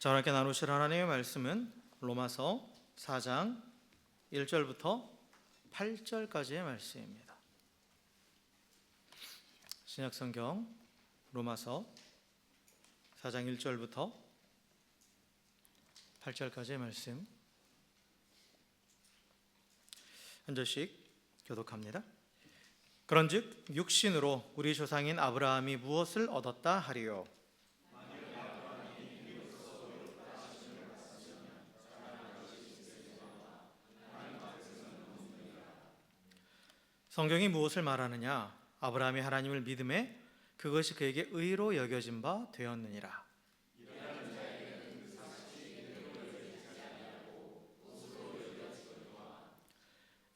저와 함께 나누실 하나님의 말씀은 로마서 4장 1절부터 8절까지의 말씀입니다. 신약성경 로마서 4장 1절부터 8절까지의 말씀 한 절씩 교독합니다. 그런즉 육신으로 우리 조상인 아브라함이 무엇을 얻었다 하리요? 성경이 무엇을 말하느냐? 아브라함이 하나님을 믿음에 그것이 그에게 의로 여겨진 바 되었느니라.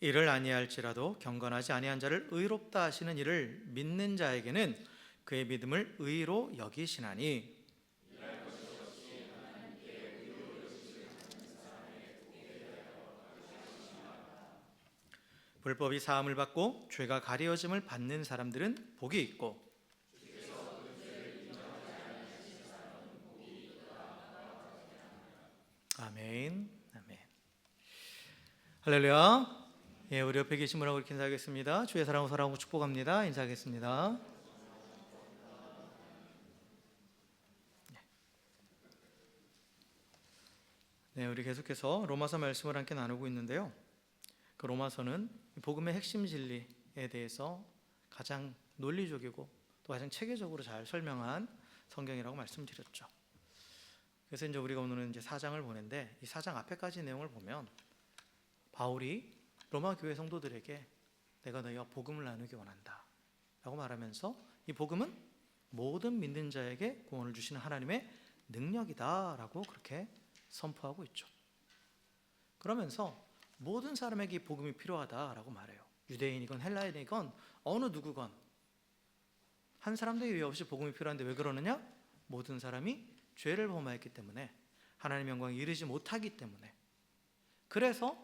이를 아니할지라도 경건하지 아니한 자를 의롭다 하시는 이를 믿는 자에게는 그의 믿음을 의로 여기시나니, 불법이 사함을 받고 죄가 가려짐을 받는 사람들은 복이 있고, 아멘, 아멘. 할렐루야. 예, 우리 옆에 계신 분하고 이렇게 인사하겠습니다. 주의 사랑하고 사랑하고 축복합니다. 인사하겠습니다. 네, 우리 계속해서 로마서 말씀을 함께 나누고 있는데요. 그 로마서는 복음의 핵심 진리에 대해서 가장 논리적이고 또 가장 체계적으로 잘 설명한 성경이라고 말씀드렸죠. 그래서 이제 우리가 오늘은 이제 4장을 보는데, 이 4장 앞에까지 내용을 보면 바울이 로마 교회 성도들에게 내가 너희와 복음을 나누기 원한다 라고 말하면서, 이 복음은 모든 믿는 자에게 구원을 주시는 하나님의 능력이다 라고 그렇게 선포하고 있죠. 그러면서 모든 사람에게 복음이 필요하다라고 말해요. 유대인이건 헬라인이건 어느 누구건 한 사람도 예외 없이 복음이 필요한데 왜 그러느냐? 모든 사람이 죄를 범하였기 때문에, 하나님의 영광에 이르지 못하기 때문에, 그래서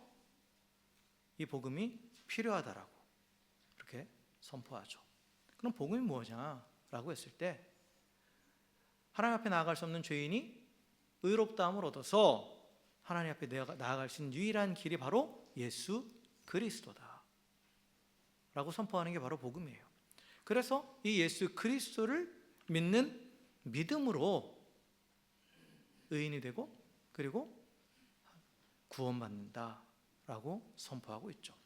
이 복음이 필요하다라고 그렇게 선포하죠. 그럼 복음이 무엇이냐라고 했을 때, 하나님 앞에 나아갈 수 없는 죄인이 의롭다함을 얻어서 하나님 앞에 나아갈 수 있는 유일한 길이 바로 예수 그리스도다 라고 선포하는 게 바로 복음이에요. 그래서 이 예수 그리스도를 믿는 믿음으로 의인이 되고 그리고 구원받는다 라고 선포하고 있죠.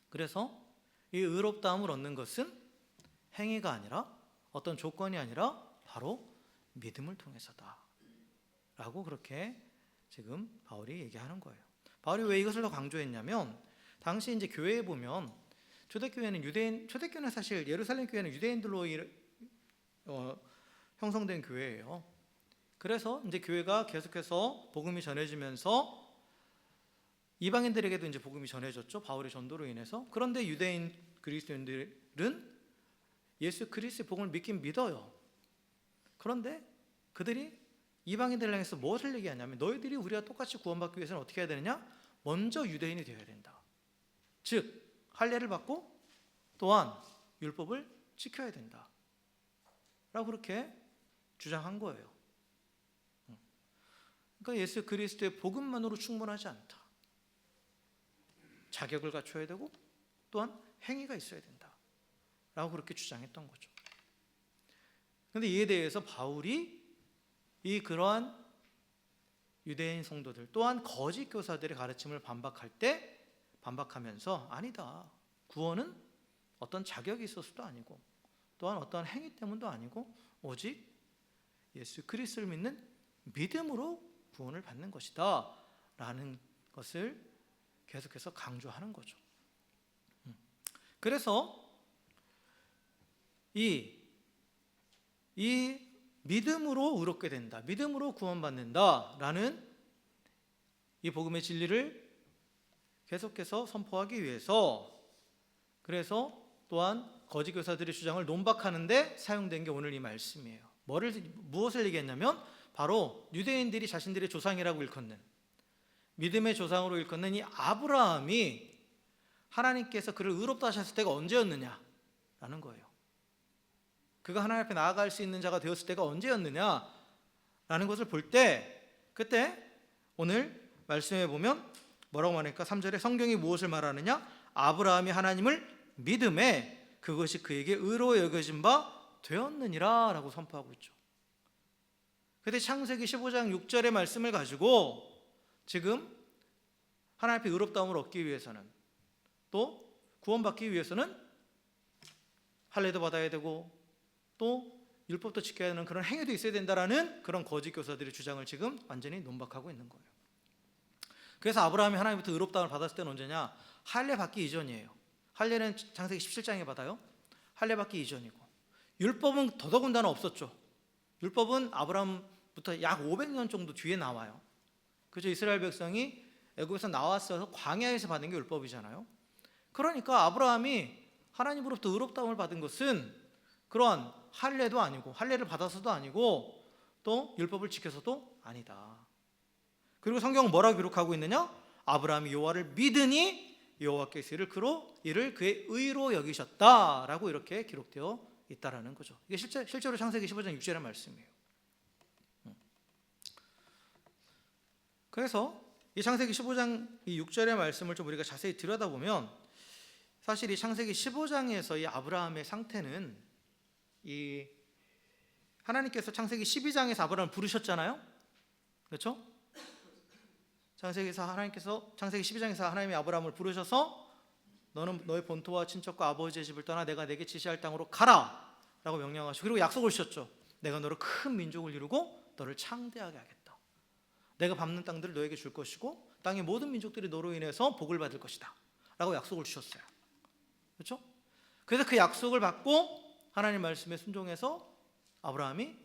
그래서 이 의롭다함을 얻는 것은 행위가 아니라, 어떤 조건이 아니라 바로 믿음을 통해서다 라고 그렇게 지금 바울이 얘기하는 거예요. 바울이 왜 이것을 더 강조했냐면, 당시 이제 교회에 보면 초대교회는 사실 예루살렘 교회는 유대인들로 형성된 교회예요. 그래서 이제 교회가 계속해서 복음이 전해지면서 이방인들에게도 이제 복음이 전해졌죠. 바울의 전도로 인해서. 그런데 유대인 그리스도인들은 예수 그리스도의 복음을 믿긴 믿어요. 그런데 그들이 이방인들을 향해서 무엇을 얘기하냐면, 너희들이 우리와 똑같이 구원받기 위해서는 어떻게 해야 되느냐? 먼저 유대인이 되어야 된다. 즉 할례를 받고 또한 율법을 지켜야 된다 라고 그렇게 주장한 거예요. 그러니까 예수 그리스도의 복음만으로 충분하지 않다. 자격을 갖춰야 되고 또한 행위가 있어야 된다 라고 그렇게 주장했던 거죠. 그런데 이에 대해서 바울이 그러한 유대인 성도들 또한 거짓 교사들의 가르침을 반박하면서, 아니다, 구원은 어떤 자격이 있어서도 아니고 또한 어떤 행위 때문도 아니고 오직 예수 그리스도를 믿는 믿음으로 구원을 받는 것이다 라는 것을 계속해서 강조하는 거죠. 그래서 이 믿음으로 의롭게 된다, 믿음으로 구원받는다 라는 이 복음의 진리를 계속해서 선포하기 위해서, 그래서 또한 거짓 교사들의 주장을 논박하는 데 사용된 게 오늘 이 말씀이에요. 무엇을 얘기했냐면, 바로 유대인들이 자신들의 조상이라고 일컫는, 믿음의 조상으로 일컫는 이 아브라함이 하나님께서 그를 의롭다 하셨을 때가 언제였느냐라는 거예요. 그가 하나님 앞에 나아갈 수 있는 자가 되었을 때가 언제였느냐라는 것을 볼 때, 그때 오늘 말씀해 보면 뭐라고 말하니까 3절에 성경이 무엇을 말하느냐? 아브라함이 하나님을 믿음에 그것이 그에게 의로 여겨진 바 되었느니라 라고 선포하고 있죠. 그때 창세기 15장 6절의 말씀을 가지고 지금 하나님 앞에 의롭다움을 얻기 위해서는, 또 구원받기 위해서는 할례도 받아야 되고 또 율법도 지켜야 하는 그런 행위도 있어야 된다라는 그런 거짓 교사들의 주장을 지금 완전히 논박하고 있는 거예요. 그래서 아브라함이 하나님부터 의롭다움을 받았을 때는 언제냐? 할례 받기 이전이에요. 할례는 창세기 17장에 받아요. 할례 받기 이전이고, 율법은 더더군다나 없었죠. 율법은 아브라함부터 약 500년 정도 뒤에 나와요. 그죠? 이스라엘 백성이 애굽에서 나왔어서 광야에서 받은 게 율법이잖아요. 그러니까 아브라함이 하나님으로부터 의롭다움을 받은 것은 그런 할례도 아니고, 할례를 받아서도 아니고, 또 율법을 지켜서도 아니다. 그리고 성경은 뭐라고 기록하고 있느냐? 아브라함이 여호와를 믿으니 여호와께서 이를 그의 의로 여기셨다라고 이렇게 기록되어 있다라는 거죠. 이게 실제로 창세기 15장 6절의 말씀이에요. 그래서 이 창세기 15장 이 6절의 말씀을 좀 우리가 자세히 들여다보면, 사실 이 창세기 15장에서 이 아브라함의 상태는, 이 하나님께서 창세기 12장에서 아브라함을 부르셨잖아요. 그렇죠? 하나님께서 창세기 12장에서 하나님이 아브라함을 부르셔서 너는 너의 본토와 친척과 아버지의 집을 떠나 내가 내게 지시할 땅으로 가라 라고 명령하시고, 그리고 약속을 주셨죠. 내가 너를 큰 민족을 이루고 너를 창대하게 하겠다. 내가 밟는 땅들을 너에게 줄 것이고 땅의 모든 민족들이 너로 인해서 복을 받을 것이다 라고 약속을 주셨어요. 그렇죠? 그래서 그 약속을 받고 하나님 말씀에 순종해서 아브라함이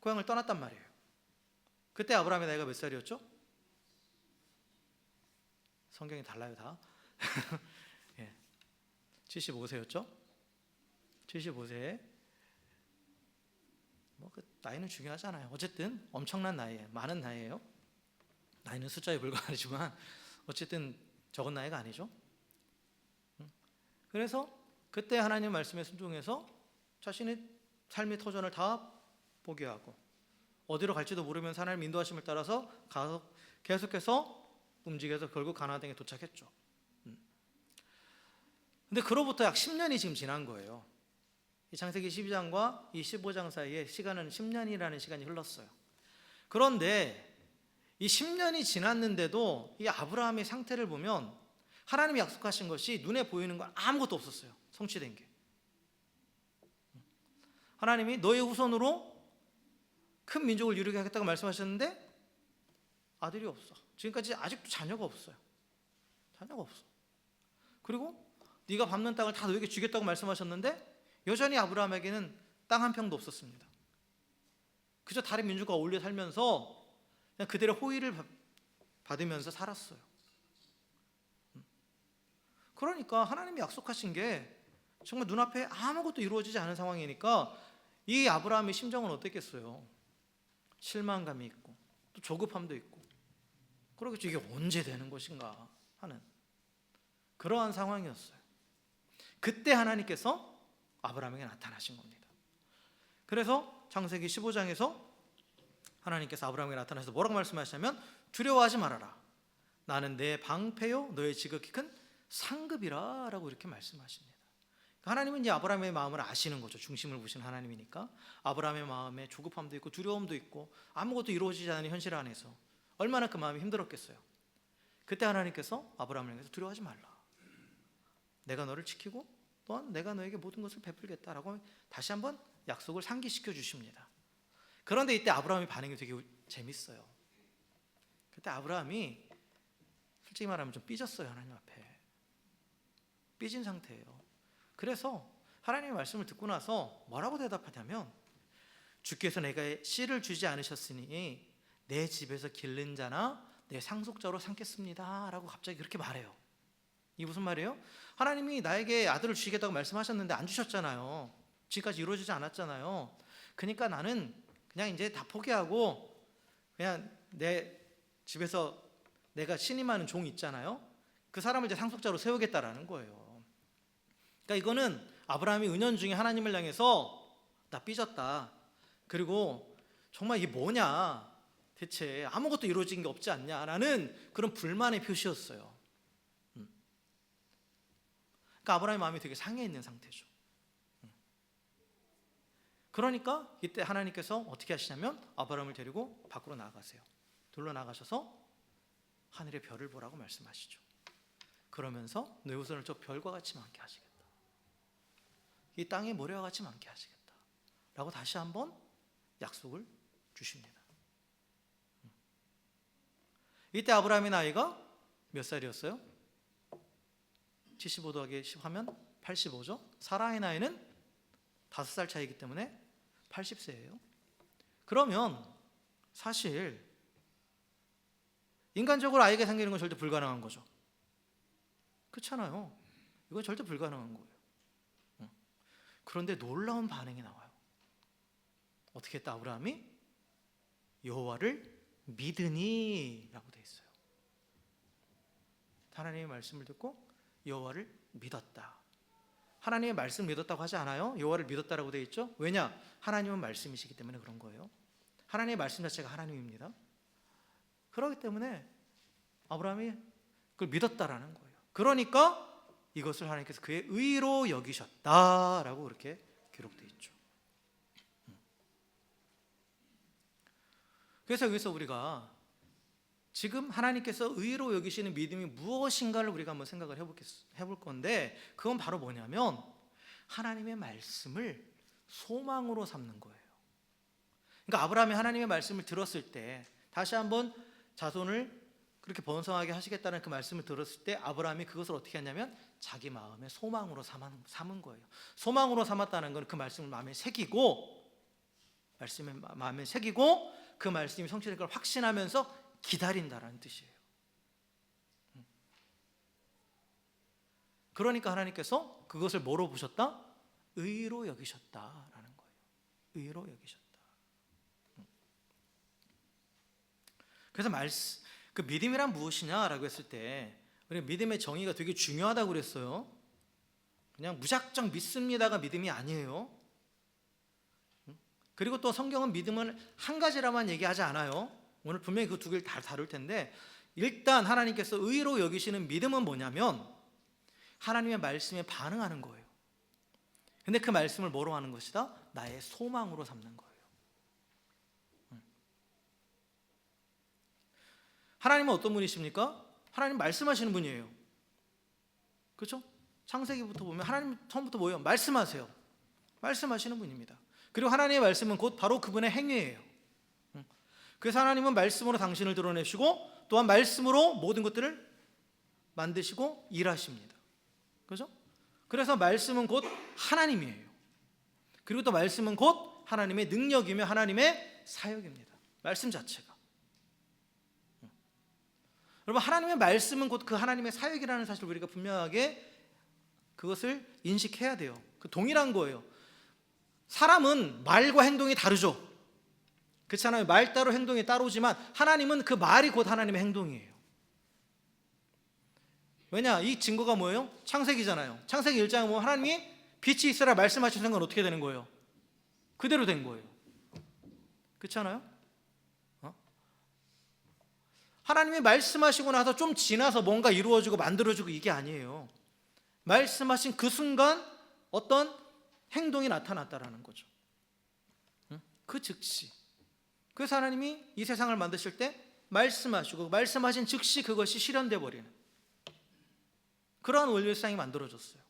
고향을 떠났단 말이에요. 그때 아브라함의 나이가 몇 살이었죠? 성경이 달라요 다. 75세였죠? 75세. 그 나이는 중요하잖아요. 어쨌든 엄청난 나이예요. 많은 나이예요. 나이는 숫자에 불과하지만 어쨌든 적은 나이가 아니죠. 그래서 그때 하나님 말씀에 순종해서 자신의 삶의 터전을 다 포기하고 어디로 갈지도 모르면서 하나님 인도하심을 따라서 가서 계속해서 움직여서 결국 가나안 땅에 도착했죠. 근데 그로부터 약 10년이 지금 지난 거예요. 이 창세기 12장과 이 15장 사이에 시간은 10년이라는 시간이 흘렀어요. 그런데 이 10년이 지났는데도 이 아브라함의 상태를 보면 하나님이 약속하신 것이 눈에 보이는 건 아무것도 없었어요. 성취된 게. 하나님이 너의 후손으로 큰 민족을 이루게 하겠다고 말씀하셨는데 아들이 없어. 지금까지 아직도 자녀가 없어요. 자녀가 없어. 그리고 네가 밟는 땅을 다 너에게 주겠다고 말씀하셨는데 여전히 아브라함에게는 땅 한 평도 없었습니다. 그저 다른 민족과 어울려 살면서 그냥 그들의 호의를 받으면서 살았어요. 그러니까 하나님이 약속하신 게 정말 눈앞에 아무것도 이루어지지 않은 상황이니까 이 아브라함의 심정은 어땠겠어요? 실망감이 있고 또 조급함도 있고, 그러겠죠. 이게 언제 되는 것인가 하는 그러한 상황이었어요. 그때 하나님께서 아브라함에게 나타나신 겁니다. 그래서 창세기 15장에서 하나님께서 아브라함에게 나타나셔서 뭐라고 말씀하시냐면 두려워하지 말아라. 나는 내 방패요 너의 지극히 큰 상급이라 라고 이렇게 말씀하십니다. 하나님은 이 아브라함의 마음을 아시는 거죠. 중심을 보시는 하나님이니까 아브라함의 마음에 조급함도 있고 두려움도 있고 아무것도 이루어지지 않는 현실 안에서 얼마나 그 마음이 힘들었겠어요. 그때 하나님께서 아브라함에게서 두려워하지 말라. 내가 너를 지키고 또한 내가 너에게 모든 것을 베풀겠다라고 다시 한번 약속을 상기시켜 주십니다. 그런데 이때 아브라함의 반응이 되게 재밌어요. 그때 아브라함이 솔직히 말하면 좀 삐졌어요. 하나님 앞에 삐진 상태예요. 그래서 하나님의 말씀을 듣고 나서 뭐라고 대답하냐면 주께서 내가 씨를 주지 않으셨으니 내 집에서 기른 자나 내 상속자로 삼겠습니다 라고 갑자기 그렇게 말해요. 이게 무슨 말이에요? 하나님이 나에게 아들을 주시겠다고 말씀하셨는데 안 주셨잖아요. 지금까지 이루어지지 않았잖아요. 그러니까 나는 그냥 이제 다 포기하고 그냥 내 집에서 내가 신임하는 종이 있잖아요. 그 사람을 이제 상속자로 세우겠다라는 거예요. 그러니까 이거는 아브라함이 은연중에 하나님을 향해서 나 삐졌다. 그리고 정말 이게 뭐냐. 대체 아무것도 이루어진 게 없지 않냐라는 그런 불만의 표시였어요. 그러니까 아브라함의 마음이 되게 상해 있는 상태죠. 그러니까 이때 하나님께서 어떻게 하시냐면 아브라함을 데리고 밖으로 나가세요. 둘러 나가셔서 하늘의 별을 보라고 말씀하시죠. 그러면서 너희 후손을 저 별과 같이 많게 하시겠다. 이 땅의 모래와 같이 많게 하시겠다 라고 다시 한번 약속을 주십니다. 이때 아브라함의 나이가 몇 살이었어요? 75 더하기 10 하면 85죠. 사라의 나이는 5살 차이기 때문에 80세예요. 그러면 사실 인간적으로 아이가 생기는 건 절대 불가능한 거죠. 그렇잖아요. 이건 절대 불가능한 거예요. 그런데 놀라운 반응이 나와요. 어떻게 했다? 아브라함이 여호와를 믿으니 라고 되어 있어요. 하나님의 말씀을 듣고 여호와를 믿었다. 하나님의 말씀을 믿었다고 하지 않아요? 여호와를 믿었다라고 되어 있죠. 왜냐? 하나님은 말씀이시기 때문에 그런 거예요. 하나님의 말씀 자체가 하나님입니다. 그렇기 때문에 아브라함이 그걸 믿었다라는 거예요. 그러니까 이것을 하나님께서 그의 의로 여기셨다라고 그렇게 기록되어 있죠. 그래서 여기서 우리가 지금 하나님께서 의로 여기시는 믿음이 무엇인가를 우리가 한번 생각을 해볼 건데, 그건 바로 뭐냐면 하나님의 말씀을 소망으로 삼는 거예요. 그러니까 아브라함이 하나님의 말씀을 들었을 때, 다시 한번 자손을 그렇게 번성하게 하시겠다는 그 말씀을 들었을 때 아브라함이 그것을 어떻게 했냐면 자기 마음의 소망으로 삼은 거예요. 소망으로 삼았다는 건 그 말씀을 마음에 새기고, 말씀을 마음에 새기고 그 말씀이 성취될 걸 확신하면서 기다린다라는 뜻이에요. 그러니까 하나님께서 그것을 뭐로 보셨다? 의로 여기셨다라는 거예요. 의로 여기셨다. 그래서 그 믿음이란 무엇이냐라고 했을 때, 우리 믿음의 정의가 되게 중요하다고 그랬어요. 그냥 무작정 믿습니다가 믿음이 아니에요. 그리고 또 성경은 믿음을 한 가지라만 얘기하지 않아요. 오늘 분명히 그 두 개를 다 다룰 텐데, 일단 하나님께서 의로 여기시는 믿음은 뭐냐면 하나님의 말씀에 반응하는 거예요. 근데 그 말씀을 뭐로 하는 것이다? 나의 소망으로 삼는 거예요. 하나님은 어떤 분이십니까? 하나님 말씀하시는 분이에요. 그렇죠? 창세기부터 보면 하나님 처음부터 뭐예요? 말씀하세요. 말씀하시는 분입니다. 그리고 하나님의 말씀은 곧 바로 그분의 행위예요. 그래서 하나님은 말씀으로 당신을 드러내시고 또한 말씀으로 모든 것들을 만드시고 일하십니다. 그렇죠? 그래서 말씀은 곧 하나님이에요. 그리고 또 말씀은 곧 하나님의 능력이며 하나님의 사역입니다. 말씀 자체가. 여러분, 하나님의 말씀은 곧 그 하나님의 사역이라는 사실을 우리가 분명하게 그것을 인식해야 돼요. 그 동일한 거예요. 사람은 말과 행동이 다르죠. 그렇잖아요. 말 따로 행동이 따로지만 하나님은 그 말이 곧 하나님의 행동이에요. 왜냐? 이 증거가 뭐예요? 창세기잖아요. 창세기 1장에 보면 하나님이 빛이 있으라 말씀하시는 건 어떻게 되는 거예요? 그대로 된 거예요. 그렇잖아요. 하나님이 말씀하시고 나서 좀 지나서 뭔가 이루어지고 만들어지고 이게 아니에요. 말씀하신 그 순간 어떤 행동이 나타났다라는 거죠. 그 즉시. 그래서 하나님이 이 세상을 만드실 때 말씀하시고 말씀하신 즉시 그것이 실현되어 버리는 그러한 원리 세상이 만들어졌어요.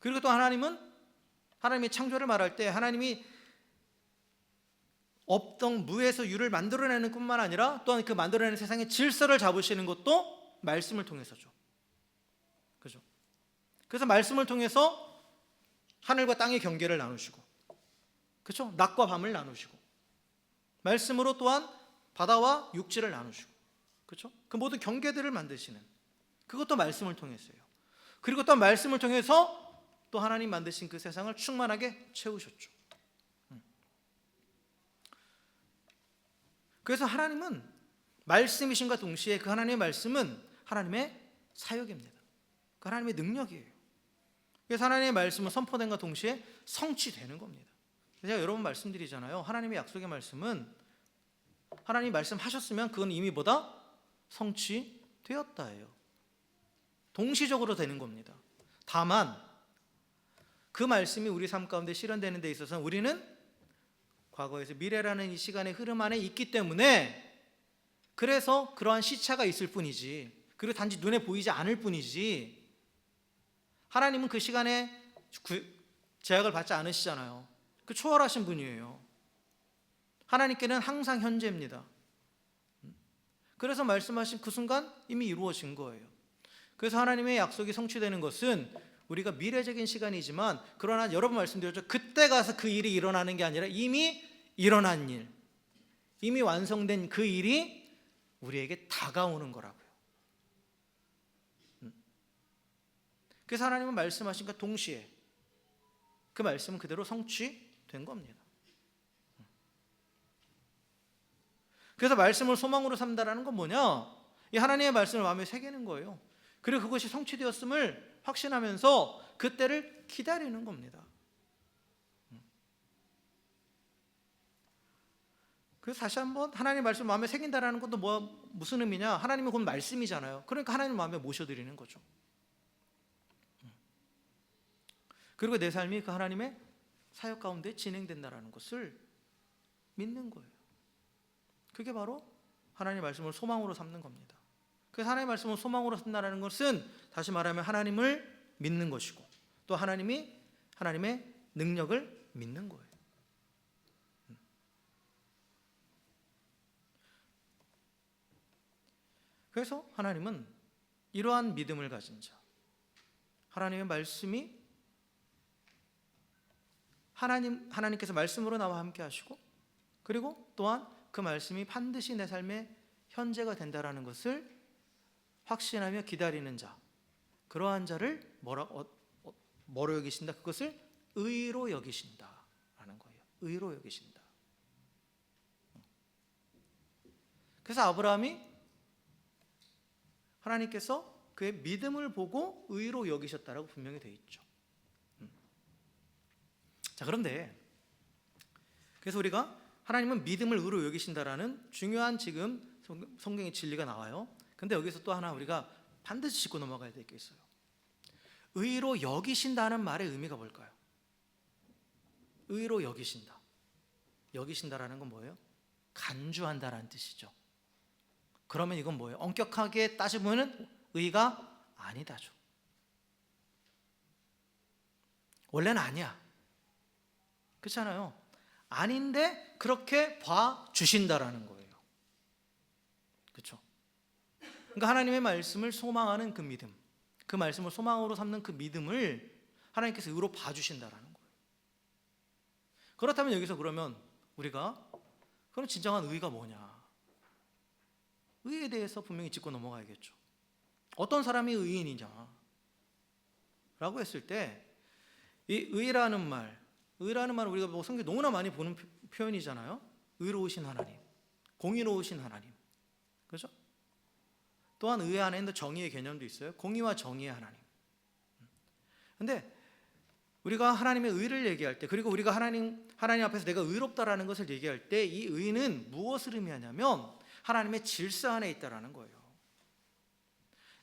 그리고 또 하나님이 창조를 말할 때 하나님이 없던 무에서 유를 만들어내는 뿐만 아니라 또한 그 만들어내는 세상의 질서를 잡으시는 것도 말씀을 통해서죠. 그죠? 그래서 말씀을 통해서 하늘과 땅의 경계를 나누시고, 그렇죠? 낮과 밤을 나누시고, 말씀으로 또한 바다와 육지를 나누시고, 그렇죠? 그 모든 경계들을 만드시는 그것도 말씀을 통해서요. 그리고 또 말씀을 통해서 또 하나님 만드신 그 세상을 충만하게 채우셨죠. 그래서 하나님은 말씀이신과 동시에 그 하나님의 말씀은 하나님의 사역입니다. 그 하나님의 능력이에요. 그래서 하나님의 말씀은 선포된과 동시에 성취되는 겁니다. 제가 여러 번 말씀드리잖아요. 하나님의 약속의 말씀은 하나님이 말씀하셨으면 그건 이미 뭐다? 성취되었다예요. 동시적으로 되는 겁니다. 다만 그 말씀이 우리 삶 가운데 실현되는 데 있어서는 우리는 과거에서 미래라는 이 시간의 흐름 안에 있기 때문에, 그래서 그러한 시차가 있을 뿐이지, 그리고 단지 눈에 보이지 않을 뿐이지, 하나님은 그 시간에 제약을 받지 않으시잖아요. 그 초월하신 분이에요. 하나님께는 항상 현재입니다. 그래서 말씀하신 그 순간 이미 이루어진 거예요. 그래서 하나님의 약속이 성취되는 것은 우리가 미래적인 시간이지만, 그러나 여러 번 말씀드렸죠. 그때 가서 그 일이 일어나는 게 아니라 이미 일어난 일, 이미 완성된 그 일이 우리에게 다가오는 거라고요. 그래서 하나님은 말씀하신 것 동시에 그 말씀은 그대로 성취된 겁니다. 그래서 말씀을 소망으로 삼다라는 건 뭐냐? 이 하나님의 말씀을 마음에 새기는 거예요. 그리고 그것이 성취되었음을 확신하면서 그때를 기다리는 겁니다. 그래서 다시 한번 하나님의 말씀을 마음에 새긴다라는 것도 무슨 의미냐? 하나님은 곧 말씀이잖아요. 그러니까 하나님 마음에 모셔드리는 거죠. 그리고 내 삶이 그 하나님의 사역 가운데 진행된다라는 것을 믿는 거예요. 그게 바로 하나님의 말씀을 소망으로 삼는 겁니다. 그래서 하나님의 말씀을 소망으로 삼는다는 것은 다시 말하면 하나님을 믿는 것이고, 또 하나님의 능력을 믿는 거예요. 그래서 하나님은 이러한 믿음을 가진 자, 하나님의 말씀이 하나님께서 말씀으로 나와 함께 하시고, 그리고 또한 그 말씀이 반드시 내 삶의 현재가 된다라는 것을 확신하며 기다리는 자, 그러한 자를 뭐로 여기신다? 그것을 의로 여기신다라는 거예요. 의로 여기신다. 그래서 아브라함이 하나님께서 그의 믿음을 보고 의로 여기셨다라고 분명히 되어 있죠. 자, 그런데 그래서 우리가 하나님은 믿음을 의로 여기신다라는 중요한 지금 성경의 진리가 나와요. 근데 여기서 또 하나 우리가 반드시 짚고 넘어가야 될 게 있어요. 의로 여기신다는 말의 의미가 뭘까요? 의로 여기신다. 여기신다라는 건 뭐예요? 간주한다라는 뜻이죠. 그러면 이건 뭐예요? 엄격하게 따지면 의가 아니다죠. 원래는 아니야. 그렇잖아요. 아닌데 그렇게 봐주신다라는 거예요. 그렇죠? 그러니까 하나님의 말씀을 소망하는 그 믿음, 그 말씀을 소망으로 삼는 그 믿음을 하나님께서 의로 봐주신다라는 거예요. 그렇다면 여기서 그러면 우리가 그럼 진정한 의가 뭐냐? 의에 대해서 분명히 짚고 넘어가야겠죠. 어떤 사람이 의인이냐? 라고 했을 때 이 의라는 말, 우리가 성경에 너무나 많이 보는 표현이잖아요. 의로우신 하나님, 공의로우신 하나님, 그렇죠? 또한 의 안에는 정의의 개념도 있어요. 공의와 정의의 하나님. 근데 우리가 하나님의 의를 얘기할 때, 그리고 우리가 하나님 앞에서 내가 의롭다라는 것을 얘기할 때, 이 의는 무엇을 의미하냐면 하나님의 질서 안에 있다라는 거예요.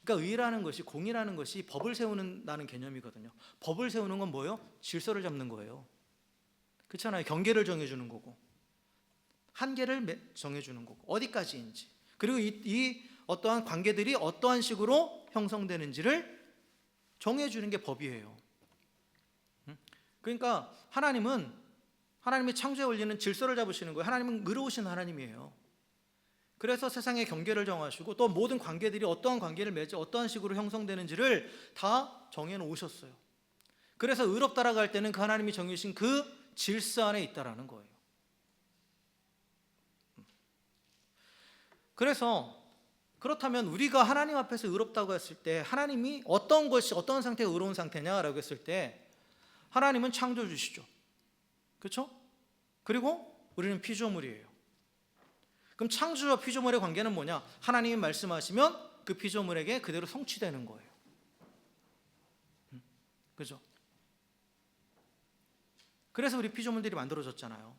그러니까 의라는 것이, 공의라는 것이 법을 세우는다는 개념이거든요. 법을 세우는 건 뭐예요? 질서를 잡는 거예요. 그렇잖아요. 경계를 정해주는 거고, 한계를 정해주는 거고, 어디까지인지, 그리고 이 어떠한 관계들이 어떠한 식으로 형성되는지를 정해주는 게 법이에요. 그러니까 하나님의 창조의 원리는 질서를 잡으시는 거예요. 하나님은 의로우신 하나님이에요. 그래서 세상의 경계를 정하시고, 또 모든 관계들이 어떠한 관계를 맺어 어떠한 식으로 형성되는지를 다 정해놓으셨어요. 그래서 의롭다라고 할 때는 그 하나님이 정해주신 그 질서 안에 있다라는 거예요. 그렇다면 우리가 하나님 앞에서 의롭다고 했을 때 하나님이 어떤 상태가 의로운 상태냐라고 했을 때, 하나님은 창조주시죠. 그렇죠? 그리고 우리는 피조물이에요. 그럼 창조주와 피조물의 관계는 뭐냐? 하나님이 말씀하시면 그 피조물에게 그대로 성취되는 거예요. 그죠? 그래서 우리 피조물들이 만들어졌잖아요.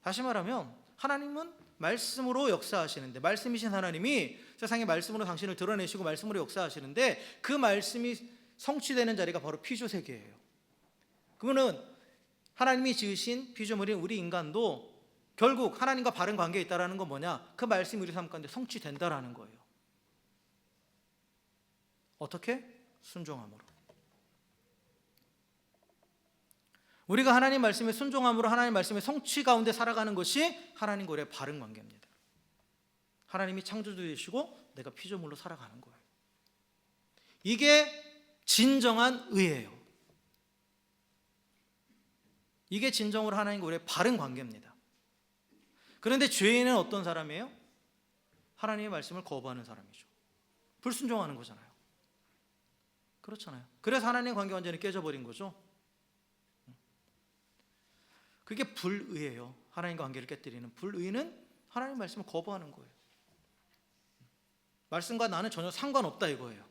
다시 말하면 하나님은 말씀으로 역사하시는데, 말씀이신 하나님이 세상의 말씀으로 당신을 드러내시고 말씀으로 역사하시는데, 그 말씀이 성취되는 자리가 바로 피조세계예요. 그거는 하나님이 지으신 피조물인 우리 인간도 결국 하나님과 바른 관계에 있다는 건 뭐냐? 그 말씀이 우리 삶 가운데 성취된다라는 거예요. 어떻게? 순종함으로. 우리가 하나님 말씀에 순종함으로 하나님 말씀의 성취 가운데 살아가는 것이 하나님과 우리의 바른 관계입니다. 하나님이 창조주이시고 내가 피조물로 살아가는 거예요. 이게 진정한 의예요. 이게 진정으로 하나님과 우리의 바른 관계입니다. 그런데 죄인은 어떤 사람이에요? 하나님의 말씀을 거부하는 사람이죠. 불순종하는 거잖아요. 그렇잖아요. 그래서 하나님의 관계가 완전히 깨져버린 거죠. 그게 불의예요. 하나님과 관계를 깨뜨리는 불의는 하나님의 말씀을 거부하는 거예요. 말씀과 나는 전혀 상관없다 이거예요.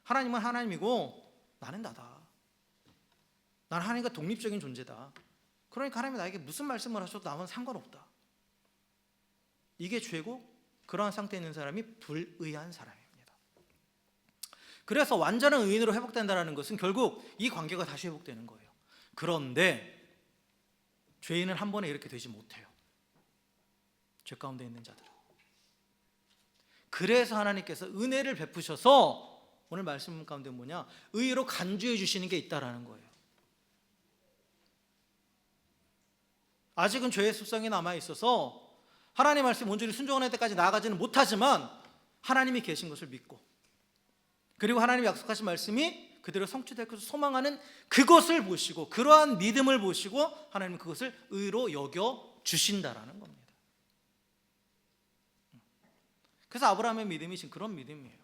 하나님은 하나님이고 나는 나다. 나는 하나님과 독립적인 존재다. 그러니까 하나님이 나에게 무슨 말씀을 하셔도 나와는 상관없다. 이게 죄고, 그러한 상태에 있는 사람이 불의한 사람입니다. 그래서 완전한 의인으로 회복된다는 것은 결국 이 관계가 다시 회복되는 거예요. 그런데 죄인은 한 번에 이렇게 되지 못해요. 죄 가운데 있는 자들은. 그래서 하나님께서 은혜를 베푸셔서 오늘 말씀 가운데 뭐냐? 의로 간주해 주시는 게 있다라는 거예요. 아직은 죄의 습성이 남아있어서 하나님의 말씀 온전히 순종하는 때까지 나아가지는 못하지만 하나님이 계신 것을 믿고, 그리고 하나님이 약속하신 말씀이 그대로 성취될 것을 소망하는 그것을 보시고, 그러한 믿음을 보시고 하나님은 그것을 의로 여겨 주신다라는 겁니다. 그래서 아브라함의 믿음이 지금 그런 믿음이에요.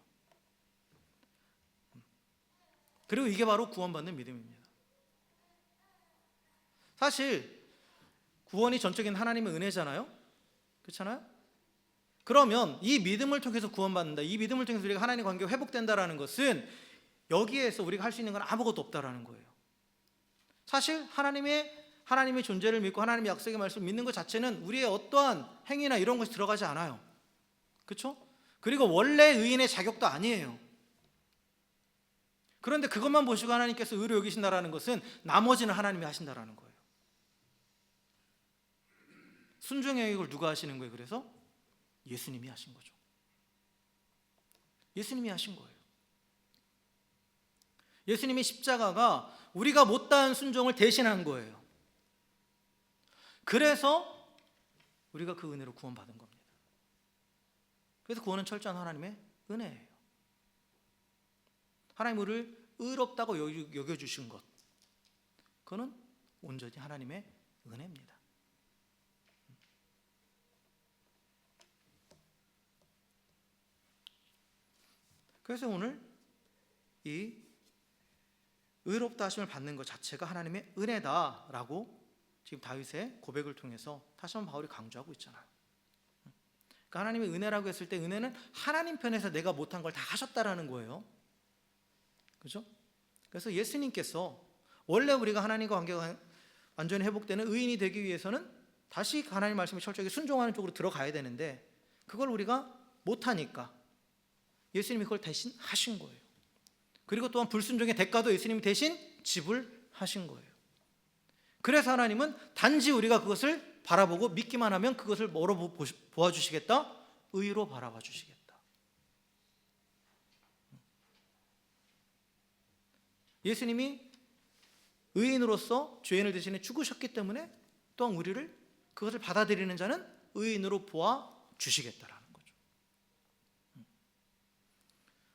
그리고 이게 바로 구원받는 믿음입니다. 사실 구원이 전적인 하나님의 은혜잖아요. 그렇잖아요? 그러면 이 믿음을 통해서 구원받는다, 이 믿음을 통해서 우리가 하나님의 관계가 회복된다라는 것은 여기에서 우리가 할 수 있는 건 아무것도 없다라는 거예요. 사실 하나님의 존재를 믿고 하나님의 약속의 말씀을 믿는 것 자체는 우리의 어떠한 행위나 이런 것이 들어가지 않아요. 그렇죠? 그리고 원래 의인의 자격도 아니에요. 그런데 그것만 보시고 하나님께서 의로 여기신다라는 것은 나머지는 하나님이 하신다라는 거예요. 순종의 영역을 누가 하시는 거예요? 그래서 예수님이 하신 거죠. 예수님이 하신 거예요. 예수님의 십자가가 우리가 못다한 순종을 대신한 거예요. 그래서 우리가 그 은혜로 구원받은 겁니다. 그래서 구원은 철저한 하나님의 은혜예요. 하나님 우리를 의롭다고 여겨주신 것, 그거는 온전히 하나님의 은혜입니다. 그래서 오늘 이 의롭다 하심을 받는 것 자체가 하나님의 은혜다라고 지금 다윗의 고백을 통해서 다시 한번 바울이 강조하고 있잖아요. 그러니까 하나님의 은혜라고 했을 때 은혜는 하나님 편에서 내가 못한 걸 다 하셨다라는 거예요. 그렇죠? 그래서 예수님께서 원래 우리가 하나님과 관계가 완전히 회복되는 의인이 되기 위해서는 다시 하나님 말씀에 철저하게 순종하는 쪽으로 들어가야 되는데, 그걸 우리가 못하니까 예수님이 그걸 대신 하신 거예요. 그리고 또한 불순종의 대가도 예수님이 대신 지불하신 거예요. 그래서 하나님은 단지 우리가 그것을 바라보고 믿기만 하면 그것을 뭐로 보아주시겠다? 의로 바라봐 주시겠다. 예수님이 의인으로서 죄인을 대신해 죽으셨기 때문에 또한 우리를, 그것을 받아들이는 자는 의인으로 보아 주시겠다라는 거죠.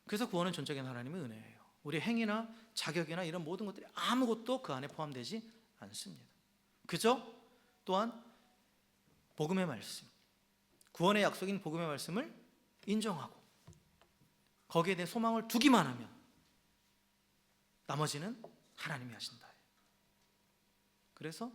그래서 구원은 전적인 하나님의 은혜예요. 우리 행위나 자격이나 이런 모든 것들이 아무것도 그 안에 포함되지 않습니다. 그저 또한 복음의 말씀, 구원의 약속인 복음의 말씀을 인정하고 거기에 대해 소망을 두기만 하면 나머지는 하나님이 하신다. 그래서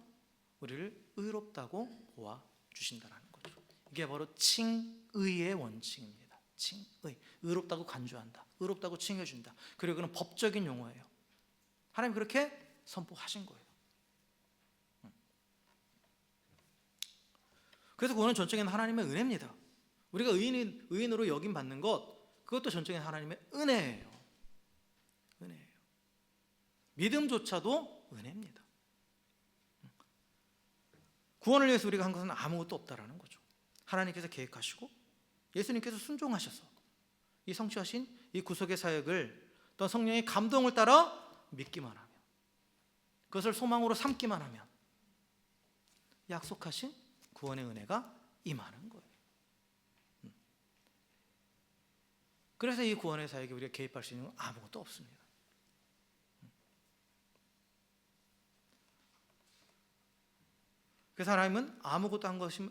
우리를 의롭다고 보아 주신다는 거죠. 이게 바로 칭의의 원칙입니다. 칭의, 의롭다고 간주한다, 의롭다고 칭해준다. 그리고 그는 법적인 용어예요. 하나님 그렇게 선포하신 거예요. 그래서 그거는 전적인 하나님의 은혜입니다. 우리가 의인으로 여김 받는 것, 그것도 전적인 하나님의 은혜예요. 은혜예요. 믿음조차도 은혜입니다. 구원을 위해서 우리가 한 것은 아무것도 없다라는 거죠. 하나님께서 계획하시고 예수님께서 순종하셔서 이 성취하신 이 구속의 사역을 또 성령의 감동을 따라 믿기만 하면, 그것을 소망으로 삼기만 하면 약속하신 구원의 은혜가 임하는 거예요. 그래서 이 구원의 사역에 우리가 개입할 수 있는 건 아무것도 없습니다. 그래서 하나님은 아무것도 한 것이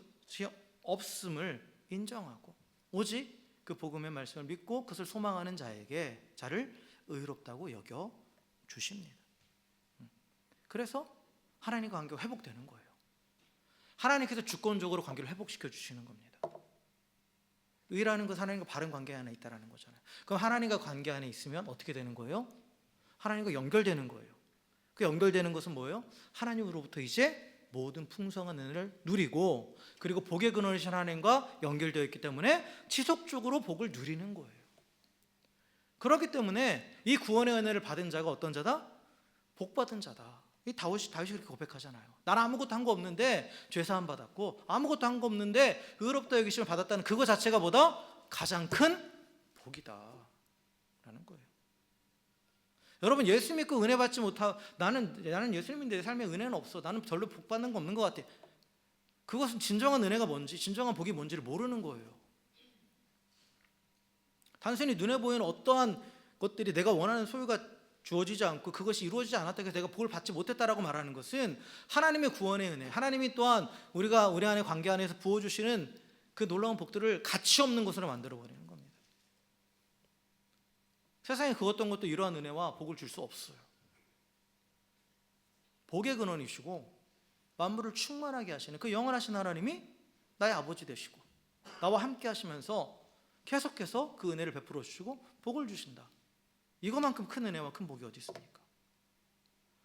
없음을 인정하고 오직 그 복음의 말씀을 믿고 그것을 소망하는 자를 의롭다고 여겨 주십니다. 그래서 하나님과 관계가 회복되는 거예요. 하나님께서 주권적으로 관계를 회복시켜 주시는 겁니다. 의라는 것은 하나님과 바른 관계 안에 있다는 거잖아요. 그럼 하나님과 관계 안에 있으면 어떻게 되는 거예요? 하나님과 연결되는 거예요. 그 연결되는 것은 뭐예요? 하나님으로부터 이제 모든 풍성한 은혜를 누리고, 그리고 복의 근원이신 하나님과 연결되어 있기 때문에 지속적으로 복을 누리는 거예요. 그렇기 때문에 이 구원의 은혜를 받은 자가 어떤 자다? 복받은 자다. 이 다윗이 그렇게 고백하잖아요. 나는 아무것도 한 거 없는데 죄사함 받았고, 아무것도 한 거 없는데 의롭다 여기심을 받았다는 그거 자체가 뭐다? 가장 큰 복이다 라는 거예요. 여러분, 예수 믿고 은혜 받지 못하고 나는 예수 믿는데 내 삶에 은혜는 없어, 나는 별로 복 받는 거 없는 것 같아, 그것은 진정한 은혜가 뭔지, 진정한 복이 뭔지를 모르는 거예요. 단순히 눈에 보이는 어떠한 것들이 내가 원하는 소유가 주어지지 않고 그것이 이루어지지 않았다 해서 내가 복을 받지 못했다라고 말하는 것은 하나님의 구원의 은혜, 하나님이 또한 우리 안에 관계 안에서 부어주시는 그 놀라운 복들을 가치 없는 것으로 만들어버리는 겁니다. 세상에 그 어떤 것도 이러한 은혜와 복을 줄 수 없어요. 복의 근원이시고 만물을 충만하게 하시는 그 영원하신 하나님이 나의 아버지 되시고 나와 함께 하시면서 계속해서 그 은혜를 베풀어 주시고 복을 주신다. 이거만큼 큰 은혜와 큰 복이 어디 있습니까?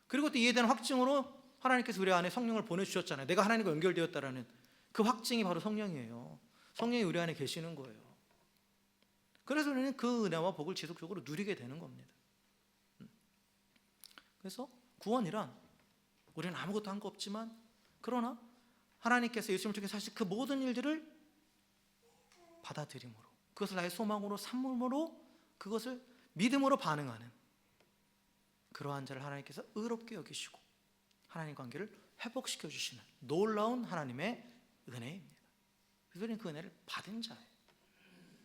그리고 또 이해되는 확증으로 하나님께서 우리 안에 성령을 보내주셨잖아요. 내가 하나님과 연결되었다라는 그 확증이 바로 성령이에요. 성령이 우리 안에 계시는 거예요. 그래서 우리는 그 은혜와 복을 지속적으로 누리게 되는 겁니다. 그래서 구원이란 우리는 아무것도 한 거 없지만, 그러나 하나님께서 예수님을 통해 사실 그 모든 일들을 받아들임으로, 그것을 나의 소망으로 삼음으로, 그것을 믿음으로 반응하는 그러한 자를 하나님께서 의롭게 여기시고 하나님 관계를 회복시켜 주시는 놀라운 하나님의 은혜입니다. 그래서 우리는 그 은혜를 받은 자예요.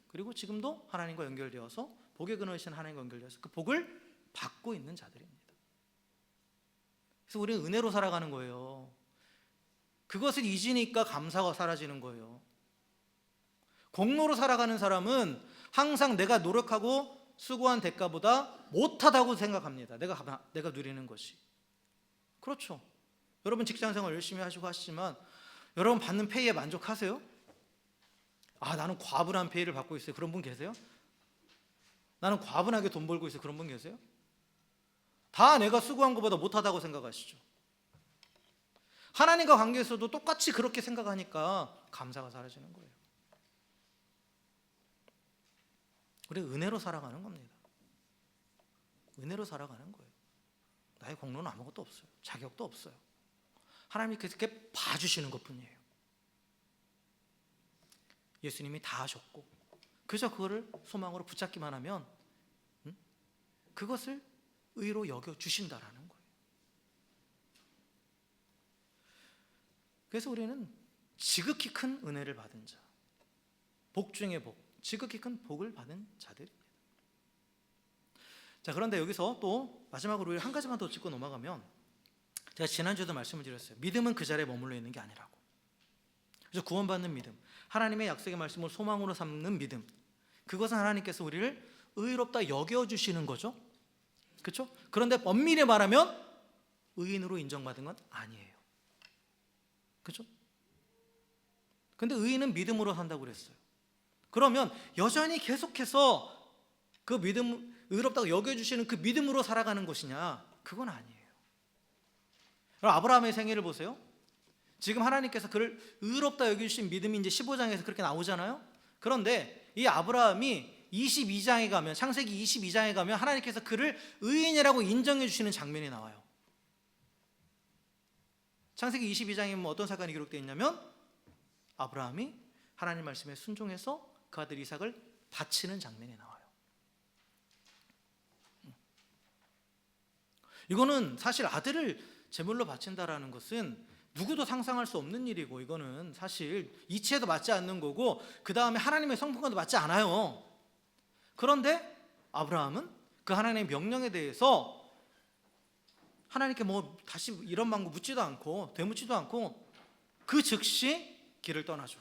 그리고 지금도 하나님과 연결되어서 복의 근원이신 하나님과 연결되어서 그 복을 받고 있는 자들입니다. 그래서 우리는 은혜로 살아가는 거예요. 그것을 잊으니까 감사가 사라지는 거예요. 공로로 살아가는 사람은 항상 내가 노력하고 수고한 대가보다 못하다고 생각합니다. 내가 누리는 것이. 그렇죠. 여러분 직장생활 열심히 하시고 하시지만 여러분 받는 페이에 만족하세요? 나는 과분한 페이를 받고 있어요. 그런 분 계세요? 나는 과분하게 돈 벌고 있어요. 그런 분 계세요? 다 내가 수고한 것보다 못하다고 생각하시죠. 하나님과 관계에서도 똑같이 그렇게 생각하니까 감사가 사라지는 거예요. 우리 은혜로 살아가는 겁니다. 은혜로 살아가는 거예요. 나의 공로는 아무것도 없어요. 자격도 없어요. 하나님이 그렇게 봐주시는 것뿐이에요. 예수님이 다 하셨고 그저 그거를 소망으로 붙잡기만 하면 그것을 의로 여겨주신다라는 거예요. 그래서 우리는 지극히 큰 은혜를 받은 자, 복 중의 복, 지극히 큰 복을 받은 자들입니다. 자, 그런데 여기서 또 마지막으로 우리 한 가지만 더 짚고 넘어가면, 제가 지난주에도 말씀을 드렸어요. 믿음은 그 자리에 머물러 있는 게 아니라고. 그래서 구원받는 믿음, 하나님의 약속의 말씀을 소망으로 삼는 믿음, 그것은 하나님께서 우리를 의롭다 여겨주시는 거죠. 그렇죠? 그런데 엄밀히 말하면 의인으로 인정받은 건 아니에요. 그렇죠? 근데 의인은 믿음으로 산다고 그랬어요. 그러면 여전히 계속해서 그 믿음, 의롭다고 여겨주시는 그 믿음으로 살아가는 것이냐? 그건 아니에요. 아브라함의 생애를 보세요. 지금 하나님께서 그를 의롭다 여기신 믿음이 이제 15장에서 그렇게 나오잖아요. 그런데 이 아브라함이 22장에 가면, 창세기 22장에 가면 하나님께서 그를 의인이라고 인정해 주시는 장면이 나와요. 창세기 22장에 뭐 어떤 사건이 기록되어 있냐면 아브라함이 하나님 말씀에 순종해서 그 아들 이삭을 바치는 장면이 나와요. 이거는 사실 아들을 제물로 바친다라는 것은 누구도 상상할 수 없는 일이고, 이거는 사실 이치에도 맞지 않는 거고, 그 다음에 하나님의 성품과도 맞지 않아요. 그런데 아브라함은 그 하나님의 명령에 대해서 하나님께 뭐 다시 이런 방법 묻지도 않고 되묻지도 않고 그 즉시 길을 떠나죠.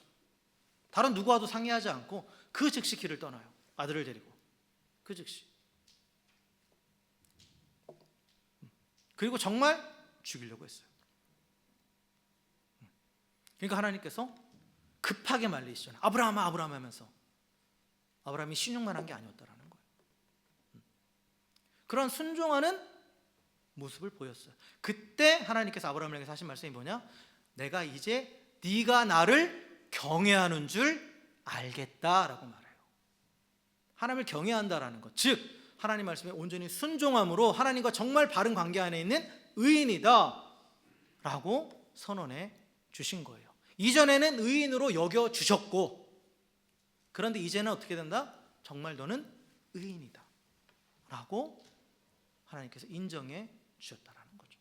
다른 누구와도 상의하지 않고 그 즉시 길을 떠나요. 아들을 데리고 그 즉시. 그리고 정말 죽이려고 했어요. 그러니까 하나님께서 급하게 말리시잖아요. 아브라함아, 아브라함 하면서. 아브라함이 신용만 한 게 아니었다라는 거예요. 그런 순종하는 모습을 보였어요. 그때 하나님께서 아브라함에게 하신 말씀이 뭐냐? 내가 이제 네가 나를 경외하는 줄 알겠다라고 말해요. 하나님을 경외한다라는 것, 즉 하나님 말씀에 온전히 순종함으로 하나님과 정말 바른 관계 안에 있는 의인이다 라고 선언해 주신 거예요. 이전에는 의인으로 여겨주셨고, 그런데 이제는 어떻게 된다? 정말 너는 의인이다 라고 하나님께서 인정해 주셨다라는 거죠.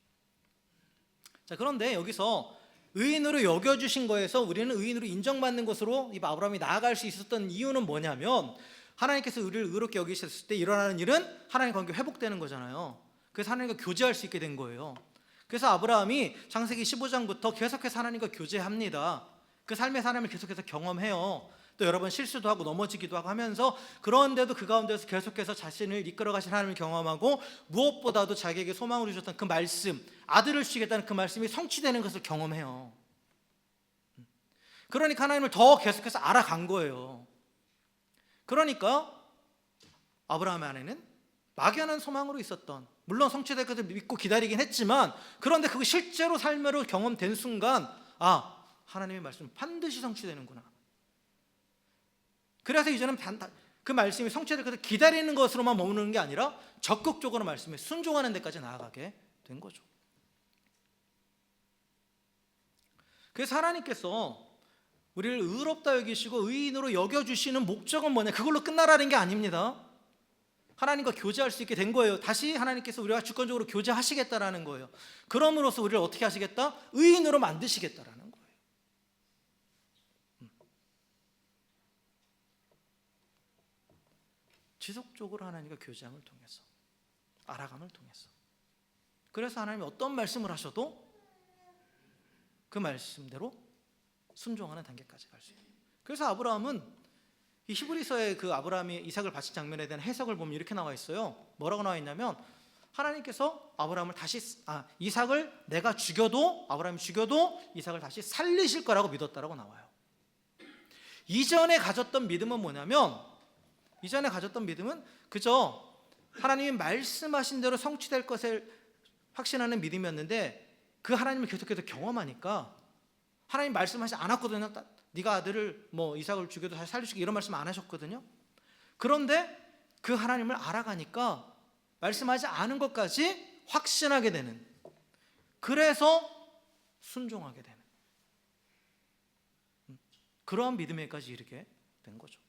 자, 그런데 여기서 의인으로 여겨주신 거에서 우리는 의인으로 인정받는 것으로 이 아브라함이 나아갈 수 있었던 이유는 뭐냐면, 하나님께서 우리를 의롭게 여기셨을 때 일어나는 일은 하나님과 관계 회복되는 거잖아요. 그래서 하나님과 교제할 수 있게 된 거예요. 그래서 아브라함이 창세기 15장부터 계속해서 하나님과 교제합니다. 그 삶의 하나님을 계속해서 경험해요. 또 여러 번 실수도 하고 넘어지기도 하고 하면서, 그런데도 그 가운데서 계속해서 자신을 이끌어 가신 하나님을 경험하고, 무엇보다도 자기에게 소망을 주셨던 그 말씀, 아들을 주시겠다는 그 말씀이 성취되는 것을 경험해요. 그러니까 하나님을 더 계속해서 알아간 거예요. 그러니까 아브라함 안에는 막연한 소망으로 있었던, 물론 성취될 것을 믿고 기다리긴 했지만, 그런데 그거 실제로 삶으로 경험된 순간, 아, 하나님의 말씀은 반드시 성취되는구나. 그래서 이제는 그 말씀이 성취될 것을 기다리는 것으로만 머무는 게 아니라 적극적으로 말씀에 순종하는 데까지 나아가게 된 거죠. 그래서 하나님께서 우리를 의롭다 여기시고 의인으로 여겨주시는 목적은 뭐냐? 그걸로 끝나라는 게 아닙니다. 하나님과 교제할 수 있게 된 거예요. 다시 하나님께서 우리와 주권적으로 교제하시겠다라는 거예요. 그럼으로써 우리를 어떻게 하시겠다? 의인으로 만드시겠다라는 거예요. 지속적으로 하나님과 교제함을 통해서, 알아감을 통해서. 그래서 하나님이 어떤 말씀을 하셔도 그 말씀대로 순종하는 단계까지 갈 수 있어요. 그래서 아브라함은 이 히브리서의 그 아브라함이 이삭을 바친 장면에 대한 해석을 보면 이렇게 나와 있어요. 뭐라고 나와 있냐면, 하나님께서 아브라함을 다시 이삭을 내가 죽여도, 아브라함이 죽여도 이삭을 다시 살리실 거라고 믿었다라고 나와요. 이전에 가졌던 믿음은 뭐냐면, 이전에 가졌던 믿음은 그저 하나님이 말씀하신 대로 성취될 것을 확신하는 믿음이었는데, 그 하나님을 계속해서 경험하니까 하나님 말씀하지 않았거든요. 네가 아들을 뭐 이삭을 죽여도 다시 살릴 수 있게, 이런 말씀 안 하셨거든요. 그런데 그 하나님을 알아가니까 말씀하지 않은 것까지 확신하게 되는, 그래서 순종하게 되는 그러한 믿음에까지 이르게 된 거죠.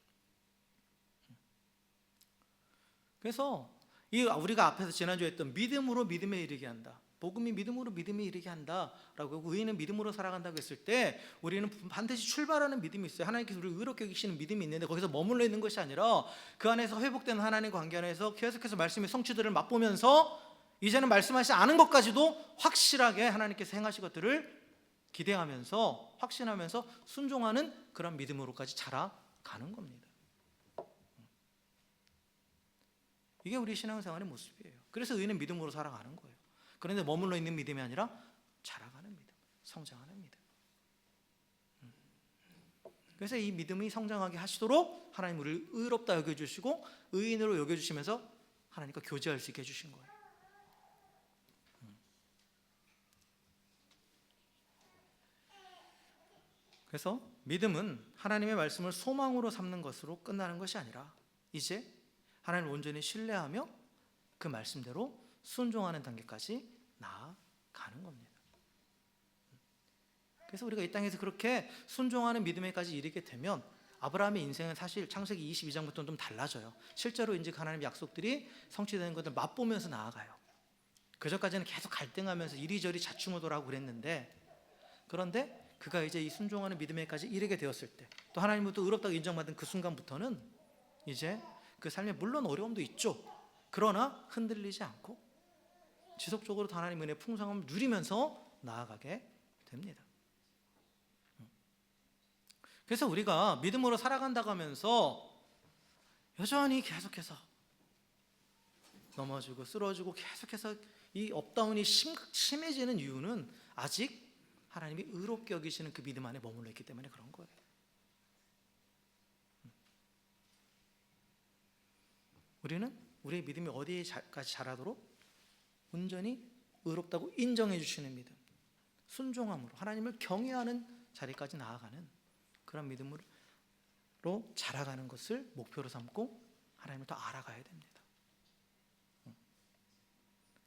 그래서 우리가 앞에서 지난주에 했던 믿음으로 믿음에 이르게 한다, 복음이 믿음으로 믿음에 이르게 한다라고, 의인은 믿음으로 살아간다고 했을 때 우리는 반드시 출발하는 믿음이 있어요. 하나님께서 우리를 의롭게 여기시는 믿음이 있는데, 거기서 머물러 있는 것이 아니라 그 안에서 회복되는 하나님 관계 안에서 계속해서 말씀의 성취들을 맛보면서, 이제는 말씀하시지 않은 것까지도 확실하게 하나님께서 행하실 것들을 기대하면서, 확신하면서 순종하는 그런 믿음으로까지 자라가는 겁니다. 이게 우리 신앙생활의 모습이에요. 그래서 의인은 믿음으로 살아가는 거예요. 그런데 머물러 있는 믿음이 아니라 자라가는 믿음, 성장하는 믿음. 그래서 이 믿음이 성장하게 하시도록 하나님 우리를 의롭다 여겨주시고 의인으로 여겨주시면서 하나님과 교제할 수 있게 해주신 거예요. 그래서 믿음은 하나님의 말씀을 소망으로 삼는 것으로 끝나는 것이 아니라 이제 하나님을 온전히 신뢰하며 그 말씀대로 순종하는 단계까지 나아가는 겁니다. 그래서 우리가 이 땅에서 그렇게 순종하는 믿음에까지 이르게 되면 아브라함의 인생은 사실 창세기 22장부터는 좀 달라져요. 실제로 이제 하나님의 약속들이 성취되는 것을 맛보면서 나아가요. 그전까지는 계속 갈등하면서 이리저리 자충우돌하고 그랬는데, 그런데 그가 이제 이 순종하는 믿음에까지 이르게 되었을 때, 또 하나님으로부터 의롭다고 인정받은 그 순간부터는 이제 그 삶에 물론 어려움도 있죠. 그러나 흔들리지 않고 지속적으로 하나님 은혜의 풍성함을 누리면서 나아가게 됩니다. 그래서 우리가 믿음으로 살아간다고 하면서 여전히 계속해서 넘어지고 쓰러지고 계속해서 이 업다운이 심해지는 이유는 아직 하나님이 의롭게 여기시는 그 믿음 안에 머물러 있기 때문에 그런 거예요. 우리는 우리의 믿음이 어디까지 자라도록 온전히 의롭다고 인정해 주시는 믿음, 순종함으로 하나님을 경외하는 자리까지 나아가는 그런 믿음으로 자라가는 것을 목표로 삼고 하나님을 더 알아가야 됩니다.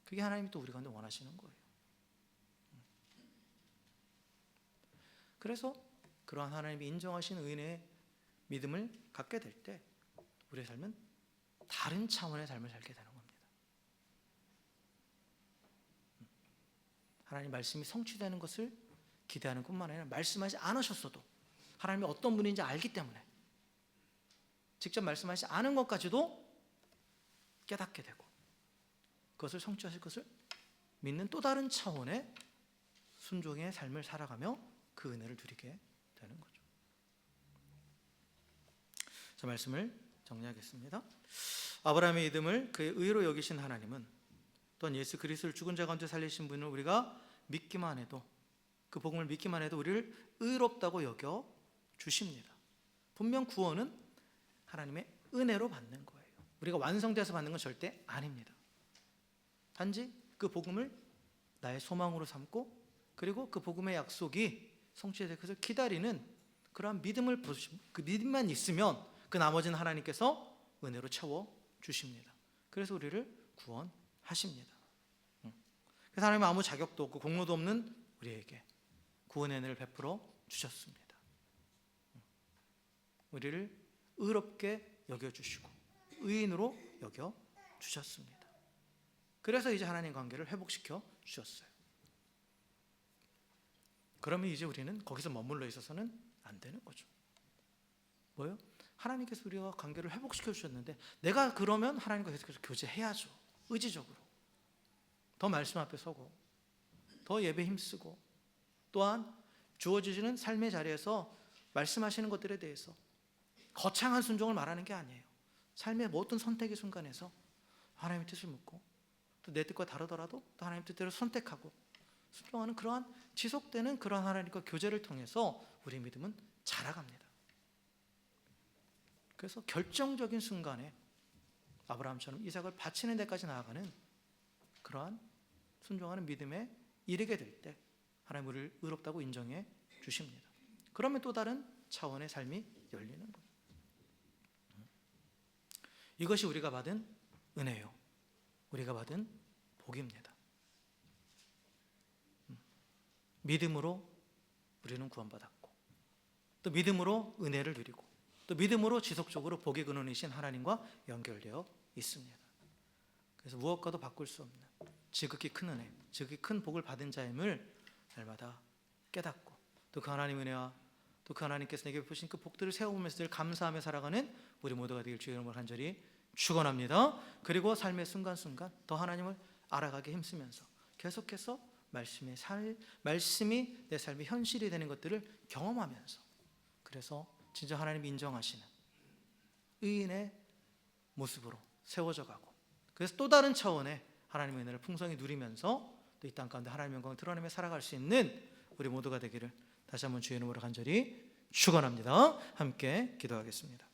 그게 하나님이 또 우리 가운데 원하시는 거예요. 그래서 그러한 하나님이 인정하신 은혜의 믿음을 갖게 될 때 우리의 삶은 다른 차원의 삶을 살게 되는 겁니다. 하나님 말씀이 성취되는 것을 기대하는 뿐만 아니라 말씀하지 않으셨어도 하나님이 어떤 분인지 알기 때문에 직접 말씀하시지 않은 것까지도 깨닫게 되고 그것을 성취하실 것을 믿는 또 다른 차원의 순종의 삶을 살아가며 그 은혜를 누리게 되는 거죠. 자, 말씀을 정리하겠습니다. 아브라함의 믿음을 그의 의로 여기신 하나님은 또한 예수 그리스도를 죽은 자 가운데 살리신 분을 우리가 믿기만 해도, 그 복음을 믿기만 해도 우리를 의롭다고 여겨 주십니다. 분명 구원은 하나님의 은혜로 받는 거예요. 우리가 완성돼서 받는 건 절대 아닙니다. 단지 그 복음을 나의 소망으로 삼고 그리고 그 복음의 약속이 성취될 것을 기다리는 그러한 믿음을 그 믿음만 있으면 그 나머지는 하나님께서 은혜로 채워 주십니다. 그래서 우리를 구원하십니다. 그래서 하나님은 아무 자격도 없고 공로도 없는 우리에게 구원의 은혜를 베풀어 주셨습니다. 우리를 의롭게 여겨주시고 의인으로 여겨주셨습니다. 그래서 이제 하나님 관계를 회복시켜 주셨어요. 그러면 이제 우리는 거기서 머물러 있어서는 안 되는 거죠. 뭐요? 하나님께서 우리와 관계를 회복시켜 주셨는데 내가 그러면 하나님과 계속해서 교제해야죠. 의지적으로. 더 말씀 앞에 서고 더 예배 힘쓰고 또한 주어지시는 삶의 자리에서 말씀하시는 것들에 대해서 거창한 순종을 말하는 게 아니에요. 삶의 모든 선택의 순간에서 하나님의 뜻을 묻고 또 내 뜻과 다르더라도 또 하나님의 뜻대로 선택하고 순종하는 그러한 지속되는 그러한 하나님과 교제를 통해서 우리의 믿음은 자라갑니다. 그래서 결정적인 순간에 아브라함처럼 이삭을 바치는 데까지 나아가는 그러한 순종하는 믿음에 이르게 될 때 하나님 우리를 의롭다고 인정해 주십니다. 그러면 또 다른 차원의 삶이 열리는 거예요. 이것이 우리가 받은 은혜요, 우리가 받은 복입니다. 믿음으로 우리는 구원받았고 또 믿음으로 은혜를 누리고 또 믿음으로 지속적으로 복의 근원이신 하나님과 연결되어 있습니다. 그래서 무엇과도 바꿀 수 없는 지극히 큰 은혜, 지극히 큰 복을 받은 자임을 날마다 깨닫고 또 그 하나님 은혜와 또 그 하나님께서 내게 베푸신 그 복들을 세워보면서 늘 감사하며 살아가는 우리 모두가 되길 주의 이름으로 간절히 축원합니다. 그리고 삶의 순간순간 더 하나님을 알아가게 힘쓰면서 계속해서 말씀이 내 삶의 현실이 되는 것들을 경험하면서 그래서 진짜 하나님이 인정하시는 의인의 모습으로 세워져 가고 그래서 또 다른 차원의 하나님의 은혜를 풍성히 누리면서 또 이 땅 가운데 하나님의 영광을 드러내며 살아갈 수 있는 우리 모두가 되기를 다시 한번 주의 이름으로 간절히 축원합니다. 함께 기도하겠습니다.